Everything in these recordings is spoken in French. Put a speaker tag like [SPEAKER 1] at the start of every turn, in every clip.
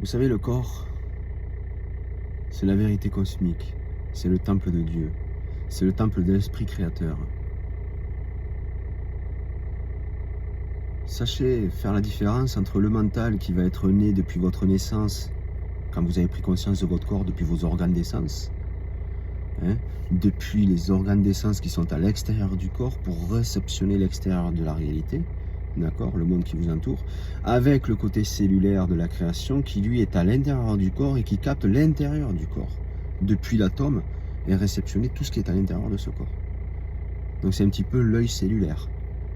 [SPEAKER 1] Vous savez, le corps, c'est la vérité cosmique. C'est le temple de Dieu. C'est le temple de l'Esprit créateur. Sachez faire la différence entre le mental qui va être né depuis votre naissance, quand vous avez pris conscience de votre corps, depuis vos organes d'essence, depuis les organes d'essence qui sont à l'extérieur du corps pour réceptionner l'extérieur de la réalité, d'accord, le monde qui vous entoure, avec le côté cellulaire de la création qui lui est à l'intérieur du corps et qui capte l'intérieur du corps, depuis l'atome, et réceptionner tout ce qui est à l'intérieur de ce corps. Donc c'est un petit peu l'œil cellulaire,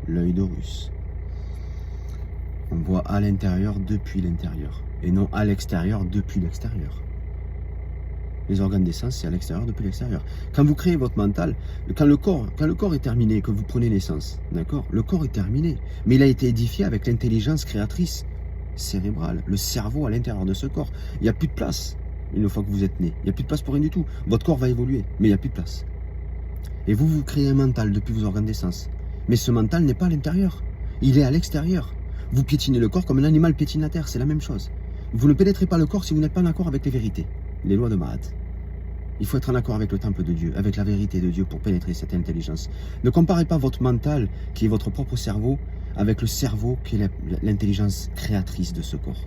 [SPEAKER 1] l'œil d'Horus. On voit à l'intérieur depuis l'intérieur, et non à l'extérieur depuis l'extérieur. Les organes d'essence, c'est à l'extérieur depuis l'extérieur. Quand vous créez votre mental, quand le corps est terminé, que vous prenez naissance, d'accord, le corps est terminé, mais il a été édifié avec l'intelligence créatrice cérébrale, le cerveau à l'intérieur de ce corps. Il n'y a plus de place une fois que vous êtes né. Il n'y a plus de place pour rien du tout. Votre corps va évoluer, mais il n'y a plus de place. Et vous créez un mental depuis vos organes d'essence. Mais ce mental n'est pas à l'intérieur. Il est à l'extérieur. Vous piétinez le corps comme un animal piétine la terre, c'est la même chose. Vous ne pénétrez pas le corps si vous n'êtes pas en accord avec les vérités, les lois de Mahat. Il faut être en accord avec le temple de Dieu, avec la vérité de Dieu pour pénétrer cette intelligence. Ne comparez pas votre mental, qui est votre propre cerveau, avec le cerveau qui est l'intelligence créatrice de ce corps.